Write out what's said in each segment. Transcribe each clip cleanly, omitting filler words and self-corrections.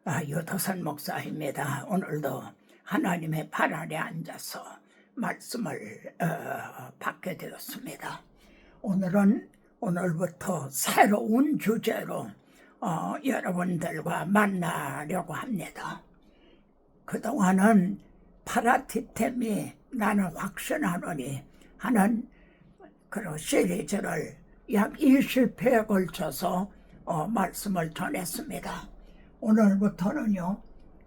유도선 목사입니다. 오늘도 하나님의 발 아래 앉아서 말씀을 받게 되었습니다. 오늘부터 새로운 주제로 여러분들과 만나려고 합니다. 그동안은 파라티템이 나는 확신하노니 하는 그런 시리즈를 약 20회에 걸쳐서 말씀을 전했습니다. 오늘부터는요,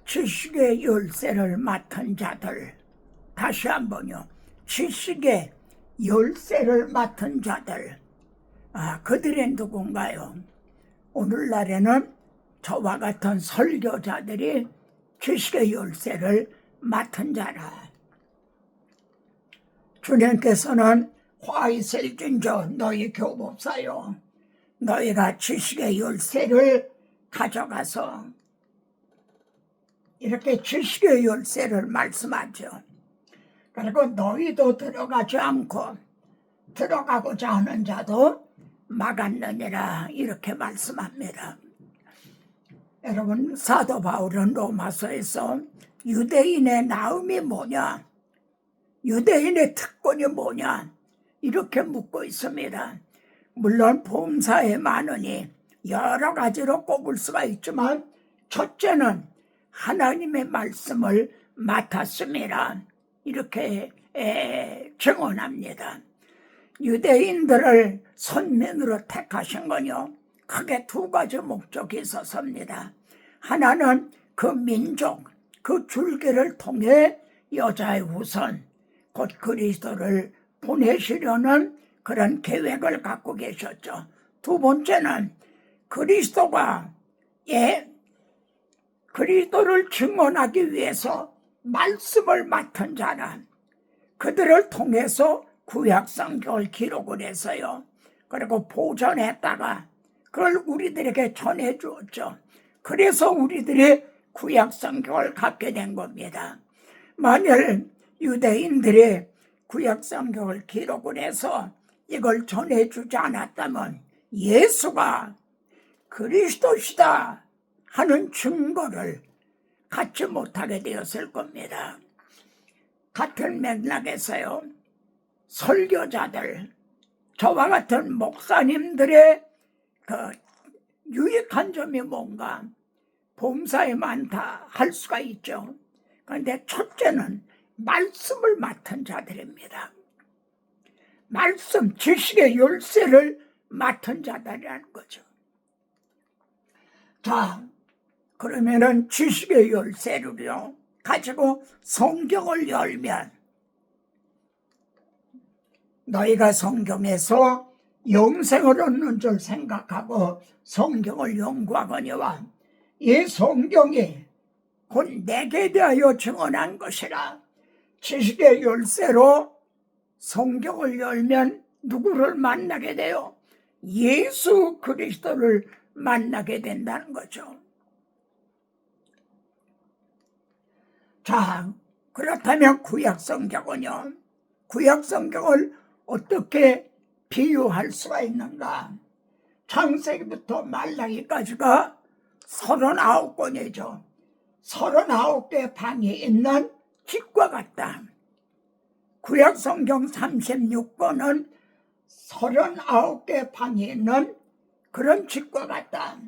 지식의 열쇠를 맡은 자들, 다시 한번요, 지식의 열쇠를 맡은 자들, 그들이 누군가요? 오늘날에는 저와 같은 설교자들이 지식의 열쇠를 맡은 자라. 주님께서는 화 있을 진저 너희 교법사요, 너희가 지식의 열쇠를 가져가서, 이렇게 지식의 열쇠를 말씀하죠. 그리고 너희도 들어가지 않고 들어가고자 하는 자도 막았느니라, 이렇게 말씀합니다. 여러분, 사도 바울은 로마서에서 유대인의 나음이 뭐냐, 유대인의 특권이 뭐냐, 이렇게 묻고 있습니다. 물론 범사에 많으니 여러 가지로 꼽을 수가 있지만, 첫째는 하나님의 말씀을 맡았습니다, 이렇게 증언합니다. 유대인들을 선민으로 택하신 건요, 크게 두 가지 목적이 있었습니다. 하나는 그 민족, 그 줄기를 통해 여자의 후손, 곧 그리스도를 보내시려는 그런 계획을 갖고 계셨죠. 두 번째는 그리스도를 증언하기 위해서 말씀을 맡은 자는 그들을 통해서 구약 성경을 기록을 해서요, 그리고 보존했다가 그걸 우리들에게 전해 주었죠. 그래서 우리들이 구약 성경을 갖게 된 겁니다. 만일 유대인들이 구약 성경을 기록을 해서 이걸 전해주지 않았다면 예수가 그리스도시다 하는 증거를 갖지 못하게 되었을 겁니다. 같은 맥락에서요, 설교자들, 저와 같은 목사님들의 그 유익한 점이 뭔가, 범사에 많다 할 수가 있죠. 그런데 첫째는 말씀을 맡은 자들입니다. 말씀, 지식의 열쇠를 맡은 자들이라는 거죠. 자, 그러면은 지식의 열쇠를요 가지고 성경을 열면, 너희가 성경에서 영생을 얻는 줄 생각하고 성경을 연구하거니와 이 성경이 곧 내게 대하여 증언한 것이라. 지식의 열쇠로 성경을 열면 누구를 만나게 돼요? 예수 그리스도를 만나게 된다는 거죠. 자, 그렇다면 구약 성경은요, 구약 성경을 어떻게 비유할 수가 있는가? 창세기부터 말라기까지가 39권이죠. 39개 방이 있는 집과 같다. 구약 성경 36권은 39개 방이 있는 그런 집과 같다.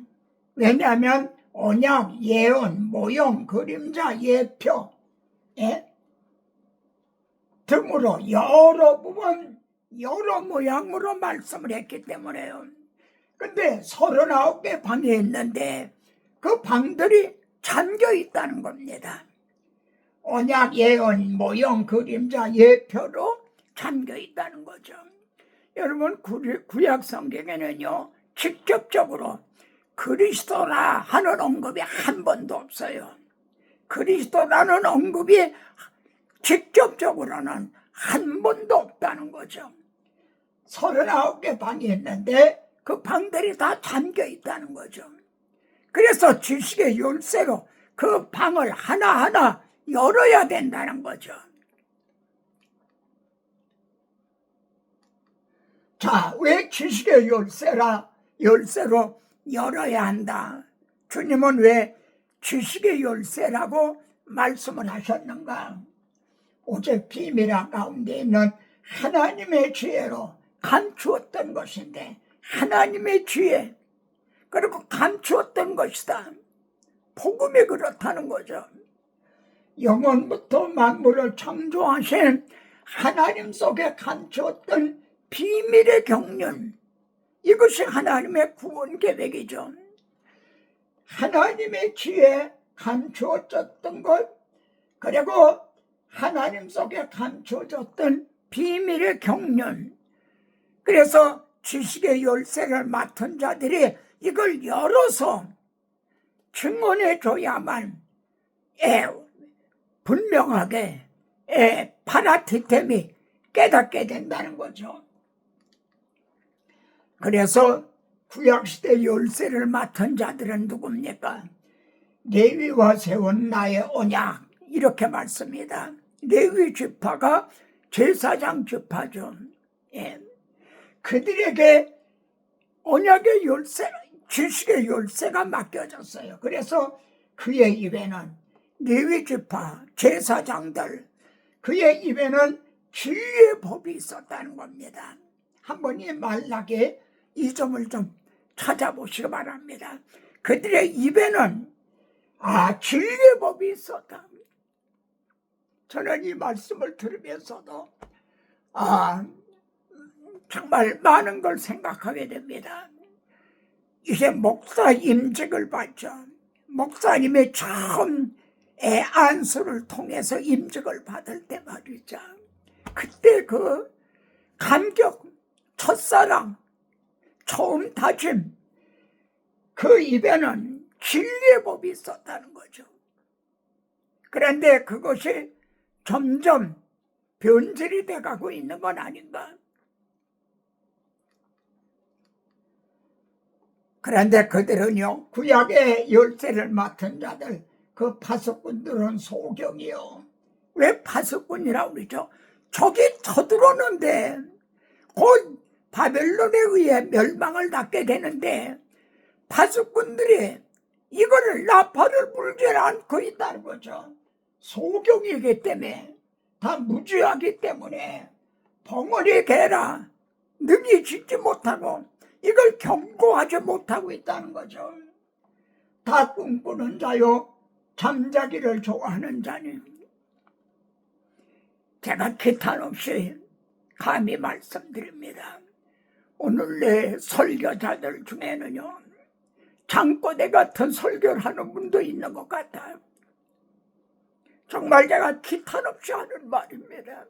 왜냐하면 언약, 예언, 모형, 그림자, 예표 등으로 여러 부분, 여러 모양으로 말씀을 했기 때문에요. 근데 39개 방이 있는데 그 방들이 잠겨 있다는 겁니다. 언약, 예언, 모형, 그림자, 예표로 잠겨 있다는 거죠. 여러분, 구약 성경에는요, 직접적으로 그리스도라 하는 언급이 한 번도 없어요. 그리스도라는 언급이 직접적으로는 한 번도 없다는 거죠. 39개 방이 있는데 그 방들이 다 잠겨 있다는 거죠. 그래서 지식의 열쇠로 그 방을 하나하나 열어야 된다는 거죠. 자, 왜 지식의 열쇠로 열어야 한다? 주님은 왜 지식의 열쇠라고 말씀을 하셨는가? 오직 비밀 가운데 있는 하나님의 지혜로 감추었던 것인데, 하나님의 지혜 그리고 감추었던 것이다. 복음이 그렇다는 거죠. 영원부터 만물을 창조하신 하나님 속에 감추었던 비밀의 경륜, 이것이 하나님의 구원 계획이죠. 하나님의 지혜 감추어졌던 것, 그리고 하나님 속에 감추어졌던 비밀의 경륜, 그래서 지식의 열쇠를 맡은 자들이 이걸 열어서 증언해 줘야만 분명하게 파라티템이 깨닫게 된다는 거죠. 그래서 구약시대 열쇠를 맡은 자들은 누굽니까? 레위와 세운 나의 언약, 이렇게 말씀합니다. 레위 지파가 제사장 지파죠. 그들에게 언약의 열쇠, 지식의 열쇠가 맡겨졌어요. 그래서 그의 입에는, 레위 지파 제사장들, 그의 입에는 진리의 법이 있었다는 겁니다. 한번 이 말라기 이 점을 좀 찾아보시기 바랍니다. 그들의 입에는 진리의 법이 있었다. 저는 이 말씀을 들으면서도 정말 많은 걸 생각하게 됩니다. 이제 목사 임직을 받죠. 목사님의 처음 안수를 통해서 임직을 받을 때 말이죠. 그때 그 감격, 첫사랑, 처음 다짐, 그 입에는 진리의 법이 있었다는 거죠. 그런데 그것이 점점 변질이 돼가고 있는 건 아닌가? 그런데 그들은요, 구약의 열쇠를 맡은 자들, 그 파수꾼들은 소경이요. 왜 파수꾼이라고 그러죠? 적이 쳐들어오는데 곧 바벨론에 의해 멸망을 당게 되는데 파수꾼들이 이거를 나팔을 불지 않고 있다는 거죠. 소경이기 때문에, 다 무지하기 때문에 벙어리 개라 능히 짓지 못하고 이걸 경고하지 못하고 있다는 거죠. 다 꿈꾸는 자요, 잠자기를 좋아하는 자니. 제가 기탄 없이 감히 말씀드립니다. 오늘 내 설교자들 중에는요, 장꼬대 같은 설교를 하는 분도 있는 것 같아요. 정말 제가 기탄 없이 하는 말입니다.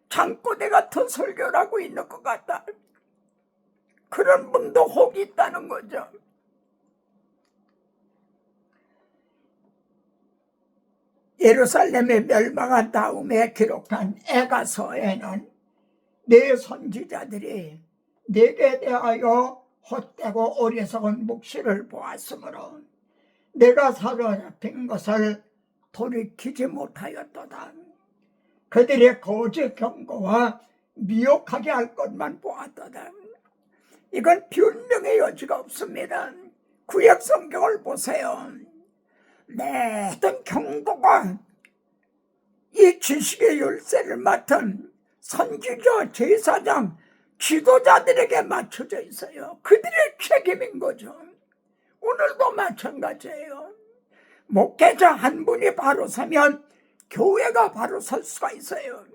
장꼬대 같은 설교를 하고 있는 것 같아요. 그런 분도 혹 있다는 거죠. 예루살렘에 멸망한 다음에 기록한 에가서에는 내 선지자들이 내게 대하여 헛되고 어리석은 묵시를 보았으므로 내가 사로잡힌 것을 돌이키지 못하였도다. 그들의 거짓 경고와 미혹하게 할 것만 보았도다. 이건 변명의 여지가 없습니다. 구약 성경을 보세요. 모든 경고가 이 지식의 열쇠를 맡은 선지자, 제사장, 지도자들에게 맞춰져 있어요. 그들의 책임인 거죠. 오늘도 마찬가지예요. 목회자 한 분이 바로 서면 교회가 바로 설 수가 있어요.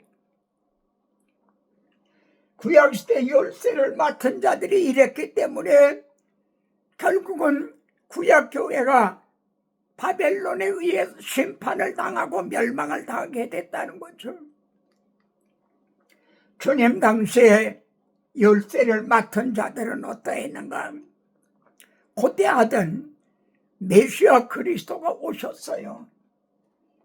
구약시대 열쇠를 맡은 자들이 이랬기 때문에 결국은 구약교회가 바벨론에 의해 심판을 당하고 멸망을 당하게 됐다는 거죠. 주님 당시에 열쇠를 맡은 자들은 어떠했는가? 고대하던 메시아 그리스도가 오셨어요.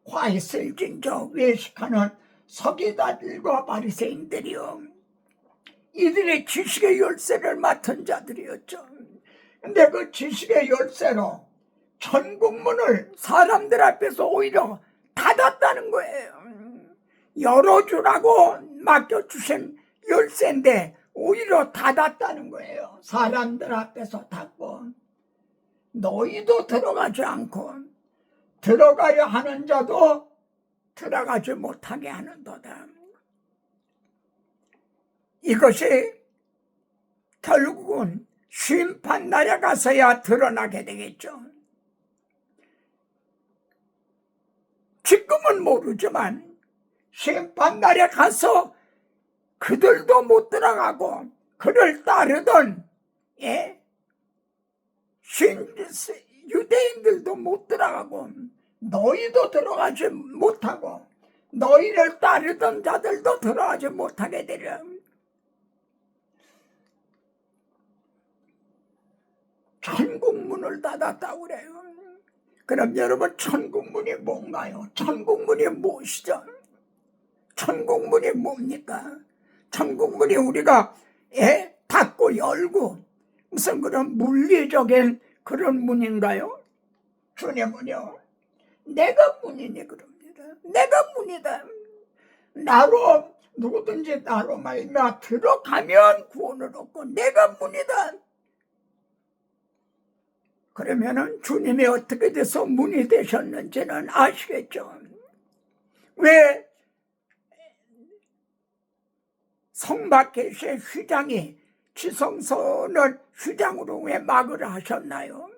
화 있을 진저 외식하는 서기관들과 바리새인들이요, 이들이 지식의 열쇠를 맡은 자들이었죠. 근데 그 지식의 열쇠로 천국문을 사람들 앞에서 오히려 닫았다는 거예요. 열어주라고 맡겨주신 열쇠인데 오히려 닫았다는 거예요. 사람들 앞에서 닫고, 너희도 들어가지 않고 들어가려 하는 자도 들어가지 못하게 하는도다. 이것이 결국은 심판날에 가서야 드러나게 되겠죠. 지금은 모르지만 심판날에 가서 그들도 못 들어가고 그를 따르던 유대인들도 못 들어가고 너희도 들어가지 못하고 너희를 따르던 자들도 들어가지 못하게 되려. 천국문을 닫았다고 그래요. 그럼 여러분, 천국문이 뭔가요? 천국문이 무엇이죠? 천국문이 뭡니까? 천국문이 우리가 닫고 열고 무슨 그런 물리적인 그런 문인가요? 주님은요, 내가 문이니 그럽니다. 내가 문이다. 나로 누구든지 나로 말미암아 들어가면 구원을 얻고 내가 문이다. 그러면은 주님이 어떻게 돼서 문이 되셨는지는 아시겠죠? 왜 성막개시의 휘장이 지성소는 휘장으로 왜 막으려 하셨나요?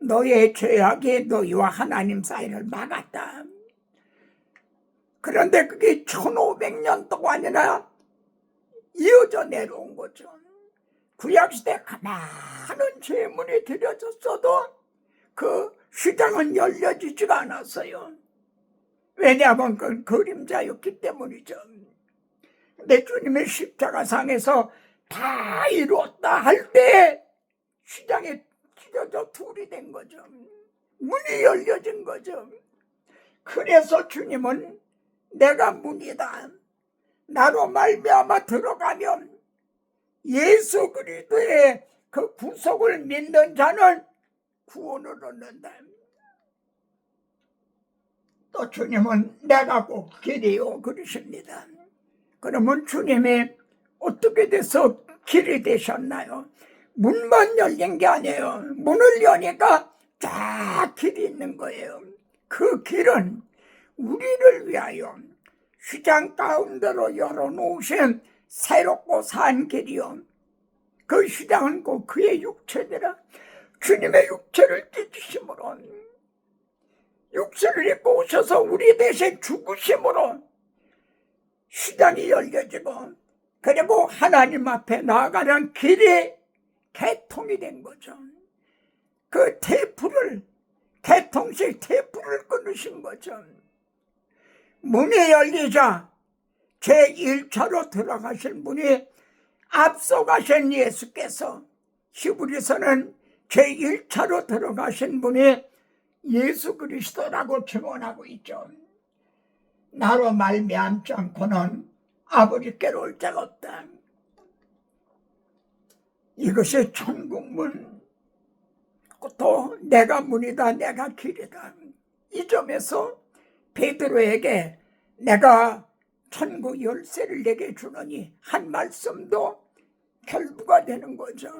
너의 죄악이 너희와 하나님 사이를 막았다. 그런데 그게 1500년 동안이나 이어져 내려온 거죠. 구약시대 많은 제문이 드려졌어도 그 휘장은 열려지지가 않았어요. 왜냐하면 그건 그림자였기 때문이죠. 근데 주님의 십자가상에서 다 이루었다 할 때 휘장이 찢어져 둘이 된 거죠. 문이 열려진 거죠. 그래서 주님은 내가 문이다. 나로 말미암아 들어가면 예수 그리스도의 그 구속을 믿는 자는 구원을 얻는다. 또 주님은 내가 꼭 길이요 그러십니다. 그러면 주님이 어떻게 돼서 길이 되셨나요? 문만 열린 게 아니에요. 문을 여니까 쫙 길이 있는 거예요. 그 길은 우리를 위하여 휘장 가운데로 열어놓으신 새롭고 산 길이요. 그 휘장은 꼭 그의 육체니라. 주님의 육체를 찢으심으로, 육체를 입고 오셔서 우리 대신 죽으심으로 휘장이 열려지고, 그리고 하나님 앞에 나아가는 길이 개통이 된 거죠. 그 테이프를, 개통식 테이프를 끊으신 거죠. 문이 열리자 제1차로 들어가신 분이 앞서가신 예수께서, 히브리서는 제1차로 들어가신 분이 예수 그리스도라고 증언하고 있죠. 나로 말미암지 않고는 아버지께로 올 자가 없다. 이것이 천국문, 또 내가 문이다, 내가 길이다. 이 점에서 베드로에게 내가 천국 열쇠를 내게 주노니 한 말씀도 결부가 되는 거죠.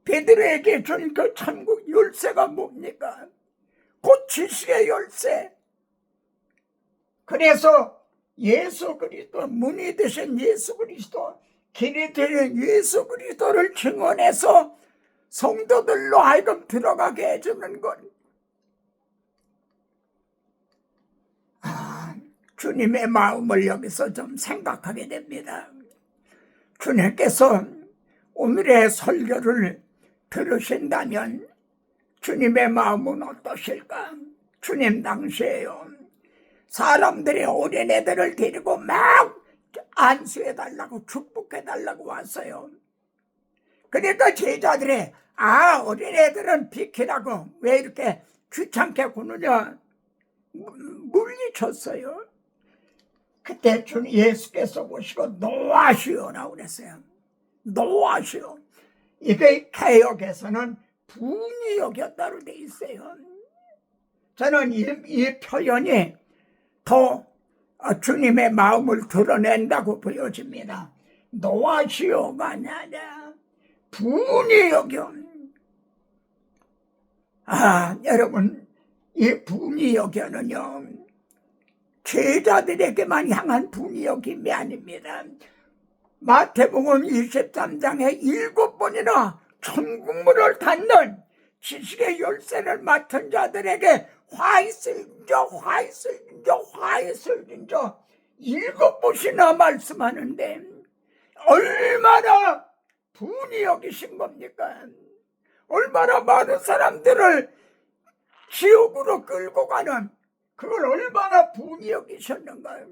베드로에게 준 그 천국 열쇠가 뭡니까? 곧 지식의 열쇠. 그래서 예수 그리스도, 문이 되신 예수 그리스도, 길이 되는 예수 그리스도를 증언해서 성도들로 하여금 들어가게 해주는 것. 주님의 마음을 여기서 좀 생각하게 됩니다. 주님께서 오늘의 설교를 들으신다면 주님의 마음은 어떠실까? 주님 당시에요, 사람들이 어린애들을 데리고 막 안수해달라고 축복해달라고 왔어요. 그러니까 제자들이 어린애들은 비키라고 왜 이렇게 귀찮게 구느냐 물리쳤어요. 그때 주 예수께서 오시고 노하시오라고 그랬어요. 노하시오. 이게 개역에서는 분이 여겼다로 돼 있어요. 저는 이 표현이 더 주님의 마음을 드러낸다고 보여집니다. 노하시오가 아니라 분이 여겨. 여러분, 이 분이역에는요, 제자들에게만 향한 분이역임이 아닙니다. 마태복음 23장에 7번이나 천국문을 닫는 지식의 열쇠를 맡은 자들에게 화 있을진저, 화 있을진저, 화 있을진저 7번이나 말씀하는데 얼마나 분이 여기신 겁니까? 얼마나 많은 사람들을 지옥으로 끌고 가는, 그걸 얼마나 분이 여기셨는가요?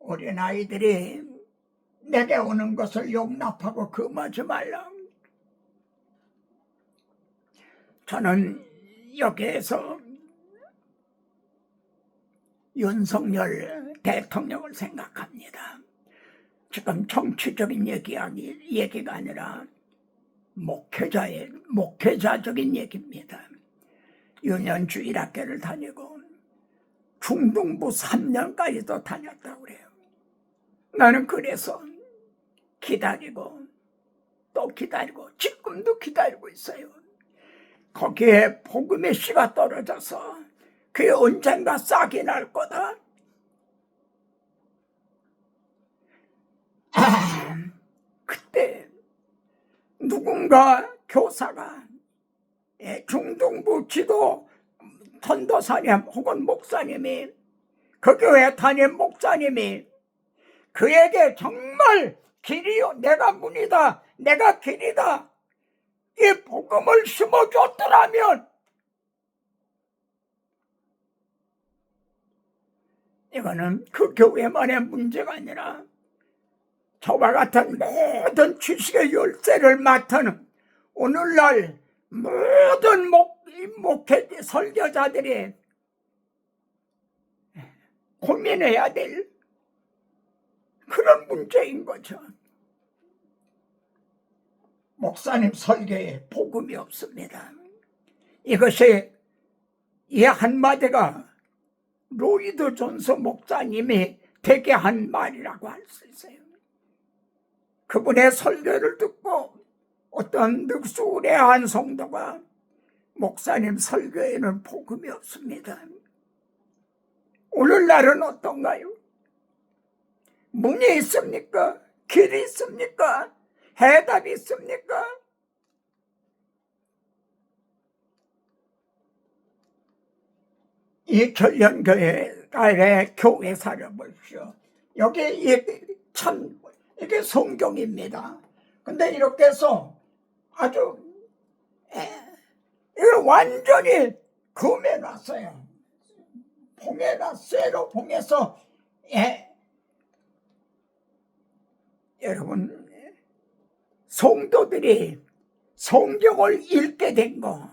어린아이들이 내게 오는 것을 용납하고 금하지 말라. 저는 여기에서 윤석열 대통령을 생각합니다. 지금 정치적인 얘기가 아니라 목회자적인 얘기입니다. 유년주일학교를 다니고 중등부 3년까지도 다녔다고 그래요. 나는 그래서 기다리고 또 기다리고 지금도 기다리고 있어요. 거기에 복음의 씨가 떨어져서 그게 언젠가 싹이 날 거다. 그때 누군가 교사가 중등부 지도 전도사님 혹은 목사님이, 그 교회 담임 목사님이 그에게 정말 길이요, 내가 문이다, 내가 길이다, 이 복음을 심어줬더라면 이거는 그 교회만의 문제가 아니라 저와 같은 모든 지식의 열쇠를 맡은 오늘날 모든 목회 설교자들이 고민해야 될 그런 문제인 거죠. 목사님 설교에 복음이 없습니다. 이것이 이 한마디가 로이드 존스 목사님이 되게 한 말이라고 할 수 있어요. 그분의 설교를 듣고 어떤 늑술의한 성도가 목사님 설교에는 복음이 없습니다. 오늘날은 어떤가요? 문이 있습니까? 길이 있습니까? 해답이 있습니까? 이 전련교회의 교회사를 보십시오. 여기 참 이게 성경입니다. 근데 이렇게 해서 아주 이걸 완전히 금해놨어요. 쇠로 봉해서 여러분, 성도들이 성경을 읽게 된 거,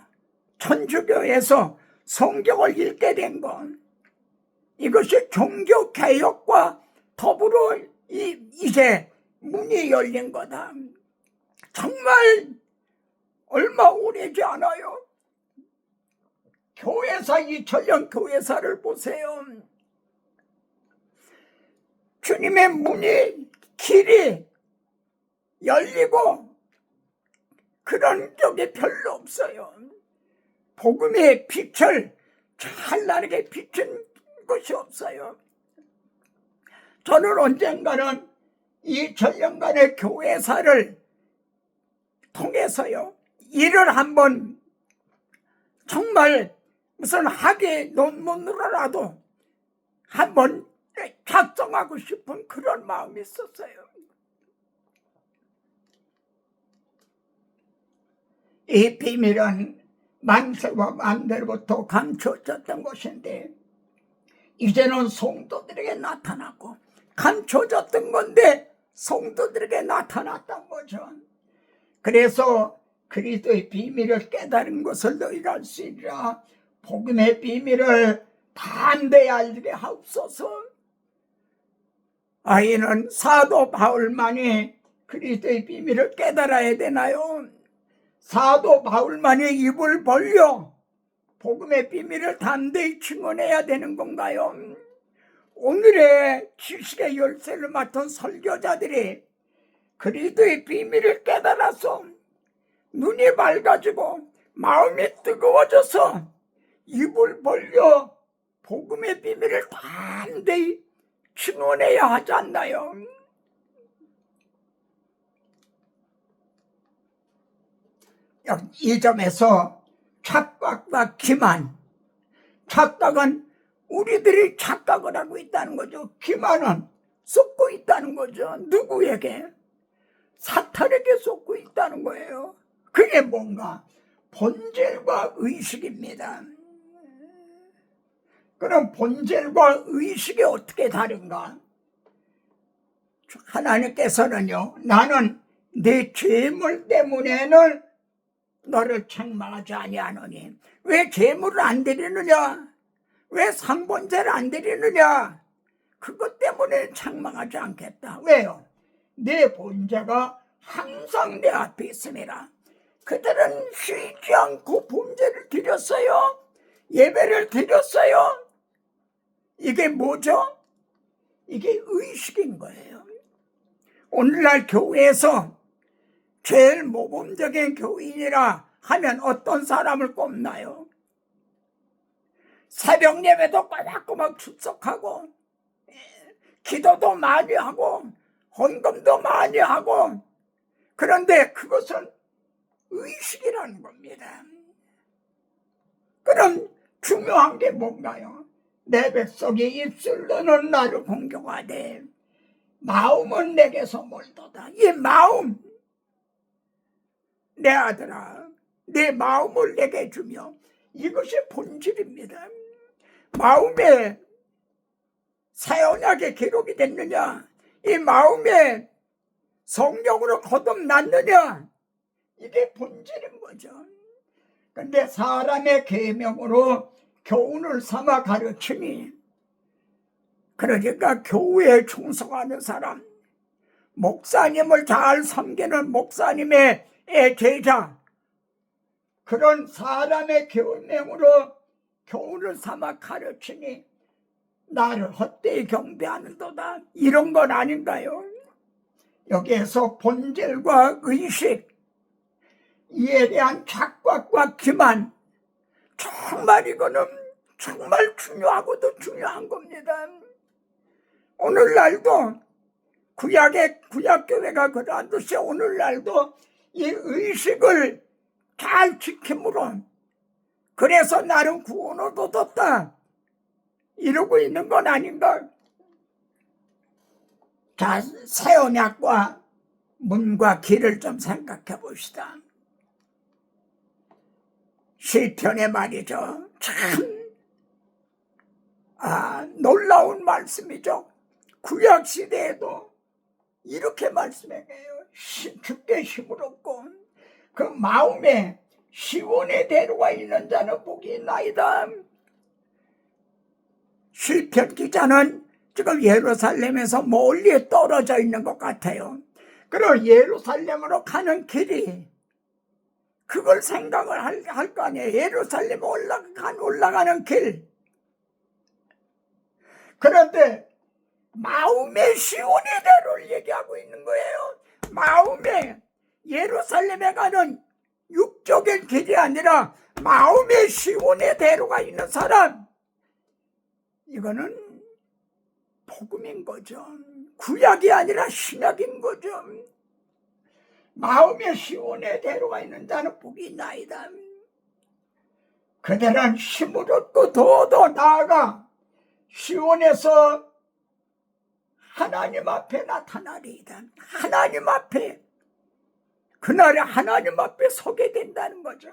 천주교에서 성경을 읽게 된 건 이것이 종교개혁과 더불어 이제 문이 열린 거다. 정말 얼마 오래지 않아요. 교회사, 이 전령 교회사를 보세요. 주님의 문이, 길이 열리고 그런 적이 별로 없어요. 복음의 빛을 찬란하게 비춘 것이 없어요. 저는 언젠가는 이 전령간의 교회사를 통해서요, 일을 한번 정말 무슨 학위 논문으로라도 한번 작성하고 싶은 그런 마음이 있었어요. 이 비밀은 만세와 만대로부터 감춰졌던 것인데 이제는 성도들에게 나타났고, 감춰졌던 건데 성도들에게 나타났던 거죠. 그래서 그리스도의 비밀을 깨달은 것을 너희가 알 수 있으리라. 복음의 비밀을 담대히 알게 하옵소서. 아이는 사도 바울만이 그리스도의 비밀을 깨달아야 되나요? 사도 바울만이 입을 벌려 복음의 비밀을 담대히 증언해야 되는 건가요? 오늘의 지식의 열쇠를 맡은 설교자들이 그리스도의 비밀을 깨달아서 눈이 밝아지고 마음이 뜨거워져서 입을 벌려 복음의 비밀을 담대히 증언해야 하지 않나요? 이 점에서 착각과 기만, 착각은 우리들이 착각을 하고 있다는 거죠. 기만은 쏟고 있다는 거죠. 누구에게? 사탄에게 쏟고 있다는 거예요. 그게 뭔가? 본질과 의식입니다. 그럼 본질과 의식이 어떻게 다른가? 하나님께서는요, 나는 네 죄물 때문에는 너를 책망하지 아니하노니. 왜 제물을 안 드리느냐? 왜 상번제를 안 드리느냐? 그것 때문에 책망하지 않겠다. 왜요? 내 본제가 항상 내 앞에 있음이라. 그들은 쉬지 않고 번제를 드렸어요. 예배를 드렸어요. 이게 뭐죠? 이게 의식인 거예요. 오늘날 교회에서 제일 모범적인 교인이라 하면 어떤 사람을 꼽나요? 새벽 예배도 꼬박꼬박 출석하고 기도도 많이 하고 헌금도 많이 하고, 그런데 그것은 의식이라는 겁니다. 그럼 중요한 게 뭔가요? 내 백성이 입술로는 나를 공경하되 마음은 내게서 멀도다. 이 마음, 내 아들아, 내 마음을 내게 주며, 이것이 본질입니다. 마음에 새 언약에 기록이 됐느냐? 이 마음에 성령으로 거듭났느냐? 이게 본질인 거죠. 근데 사람의 계명으로 교훈을 삼아 가르치니, 그러니까 교회에 충성하는 사람, 목사님을 잘 섬기는 목사님의 제자, 그런 사람의 계명으로 교훈을 삼아 가르치니 나를 헛되이 경배하는도다. 이런 건 아닌가요? 여기에서 본질과 의식, 이에 대한 착각과 기만, 정말 이거는 정말 중요하고도 중요한 겁니다. 오늘날도 구약교회가 그러한 듯이 오늘날도 이 의식을 잘 지킴으로, 그래서 나는 구원을 얻었다 이러고 있는 건 아닌가? 자, 새 언약과 문과 길을 좀 생각해 봅시다. 시편의 말이죠. 참 놀라운 말씀이죠. 구약 시대에도 이렇게 말씀해요. 주께 힘을 얻고 그 마음에 시온의 대로가 있는 자는 복이 있나이다. 시편 기자는 지금 예루살렘에서 멀리 떨어져 있는 것 같아요. 그리고 예루살렘으로 가는 길이, 그걸 생각을 할 거 아니에요. 예루살렘 올라가는 길. 그런데 마음의 시온의 대로를 얘기하고 있는 거예요. 마음의 예루살렘에 가는 육적인 길이 아니라 마음의 시온의 대로가 있는 사람, 이거는 복음인 거죠. 구약이 아니라 신약인 거죠. 마음의 시온의 대로가 있는 자는 복이 있나이다. 그들은 힘을 얻고 더 나아가 시온에서 하나님 앞에 나타나리이다. 하나님 앞에, 그날에 하나님 앞에 서게 된다는 거죠.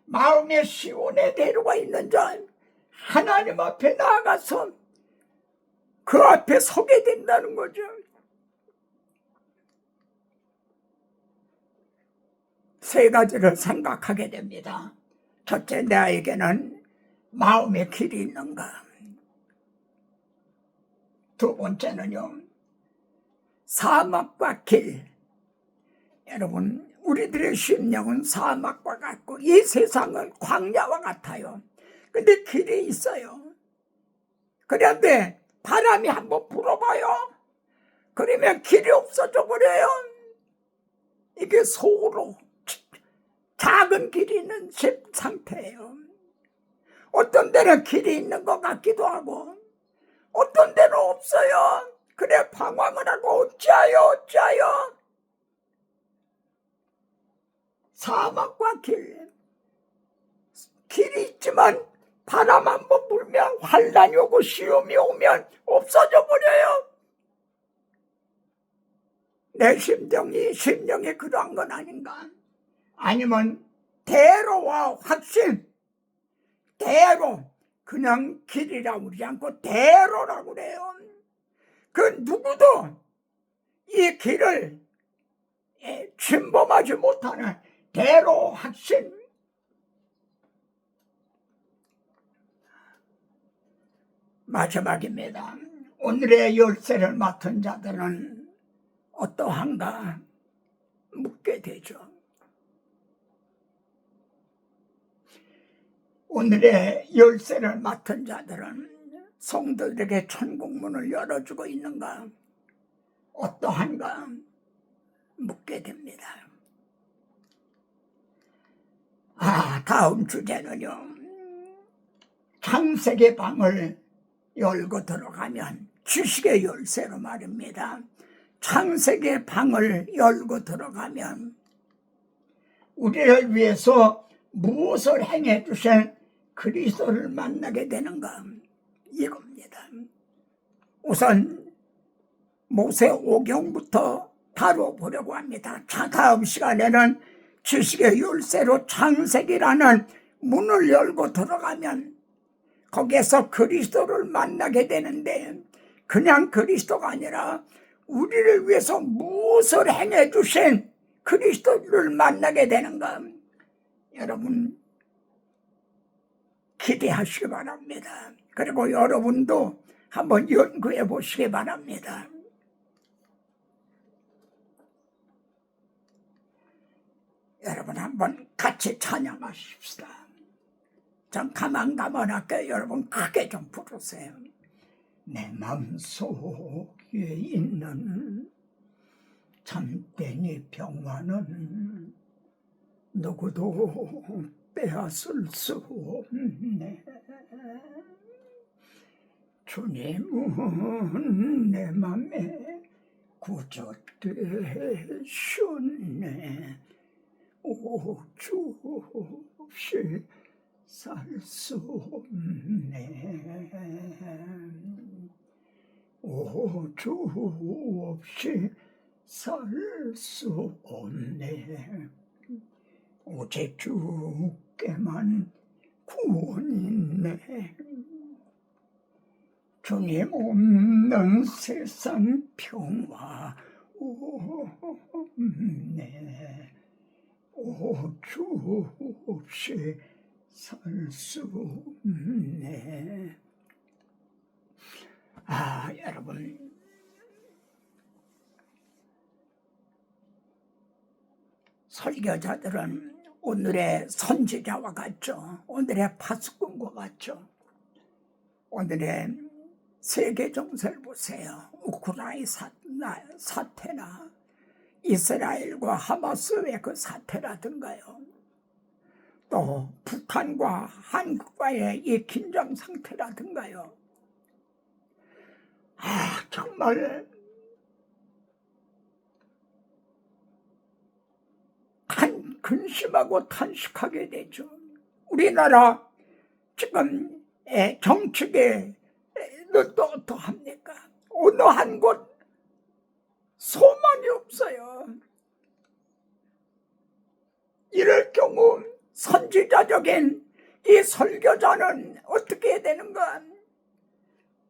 마음의 시온의 대로가 있는 자, 하나님 앞에 나아가서 그 앞에 서게 된다는 거죠. 세 가지를 생각하게 됩니다. 첫째, 나에게는 마음의 길이 있는가? 두 번째는요, 사막과 길. 여러분, 우리들의 심령은 사막과 같고 이 세상은 광야와 같아요. 근데 길이 있어요. 그런데 바람이 한번 불어봐요. 그러면 길이 없어져 버려요. 이게 소로 작은 길이 있는 상태예요. 어떤 데는 길이 있는 것 같기도 하고 어떤 데는 없어요. 그래 방황을 하고 어찌하여 사막과 길이 있지만 바람 한번 불면 환란이 오고 시험이 오면 없어져 버려요. 내 심령이 그러한 건 아닌가? 아니면 대로와 확신, 대로, 그냥 길이라고 그러지 않고 대로라고 그래요. 그 누구도 이 길을 침범하지 못하는 대로 확신. 마지막입니다. 오늘의 열쇠를 맡은 자들은 어떠한가 묻게 되죠. 오늘의 열쇠를 맡은 자들은 성도들에게 천국문을 열어주고 있는가 어떠한가 묻게 됩니다. 다음 주제는요, 창세기 방을 열고 들어가면, 지식의 열쇠로 말입니다. 창세기 방을 열고 들어가면 우리를 위해서 무엇을 행해 주신 그리스도를 만나게 되는가, 이겁니다. 우선 모세오경부터 다뤄보려고 합니다. 다음 시간에는 지식의 열쇠로 창세기라는 문을 열고 들어가면 거기에서 그리스도를 만나게 되는데, 그냥 그리스도가 아니라 우리를 위해서 무엇을 행해 주신 그리스도를 만나게 되는가, 여러분 기대하시기 바랍니다. 그리고 여러분도 한번 연구해 보시기 바랍니다. 여러분 한번 같이 찬양하십시다. 좀 가만가만하게 여러분 크게 좀 부르세요. 내 마음속에 있는 참된 평화는 누구도 빼앗을 수 없네. 주님은 내 맘에 구주되셨네. 오주 없이 살 수 없네. 오주 없이 살 수 없네. 오직 주께만 구원이 있네. 주님 없는 세상 평화 없네. 오주 없이 살 수 없네. 여러분, 설교자들은 오늘의 선지자와 같죠. 오늘의 파수꾼과 같죠. 오늘의 세계 정세를 보세요. 우크라이나 사태나 이스라엘과 하마스의 그 사태라든가요, 또 북한과 한국과의 이 긴장 상태라든가요, 정말 근심하고 탄식하게 되죠. 우리나라 지금 정치계는 또 어떠합니까? 어느 한 곳 소망이 없어요. 이럴 경우 선지자적인 이 설교자는 어떻게 해야 되는가?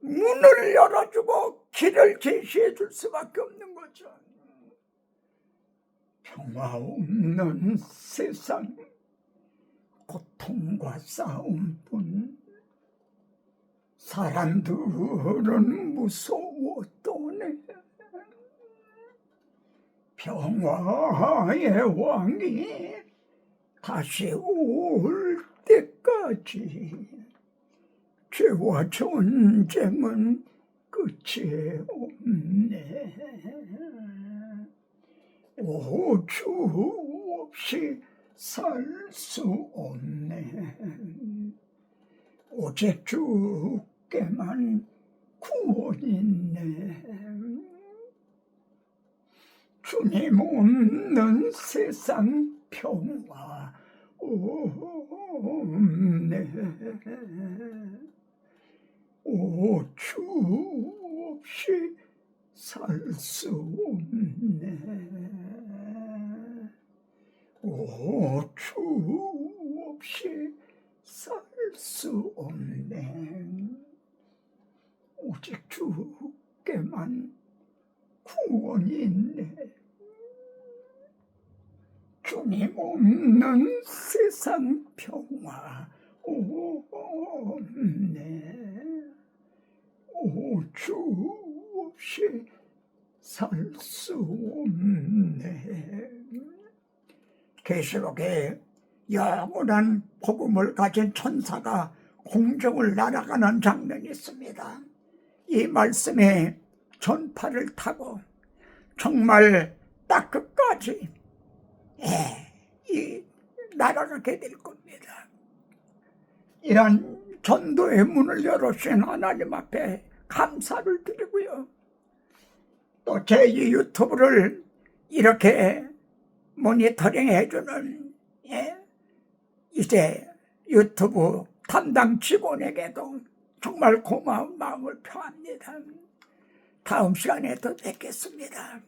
문을 열어주고 길을 제시해 줄 수밖에 없는 거죠. 평화 없는 세상, 고통과 싸움뿐. 사람들은 무서워도네. 평화의 왕이 다시 올 때까지 죄와 전쟁은 끝이 없네. 오주 없이 살 수 없네. 오직 주께만 구원이 있네. 주님 없는 세상 평화 없네. 오, 주 없이 살 수 없네. 오, 주 없이 살 수 없네. 오직 주께만 구원이 있네. 주님 없는 세상 평화 없네. 오, 주 없이 살 수 없네. 계시록에 영원한 복음을 가진 천사가 공중을 날아가는 장면이 있습니다. 이 말씀에 전파를 타고 정말 딱 끝까지 이 날아가게 될 겁니다. 이런 전도의 문을 열어주신 하나님 앞에 감사를 드리고요. 또 제2 유튜브를 이렇게 모니터링 해주는 이제 유튜브 담당 직원에게도 정말 고마운 마음을 표합니다. 다음 시간에 또 뵙겠습니다.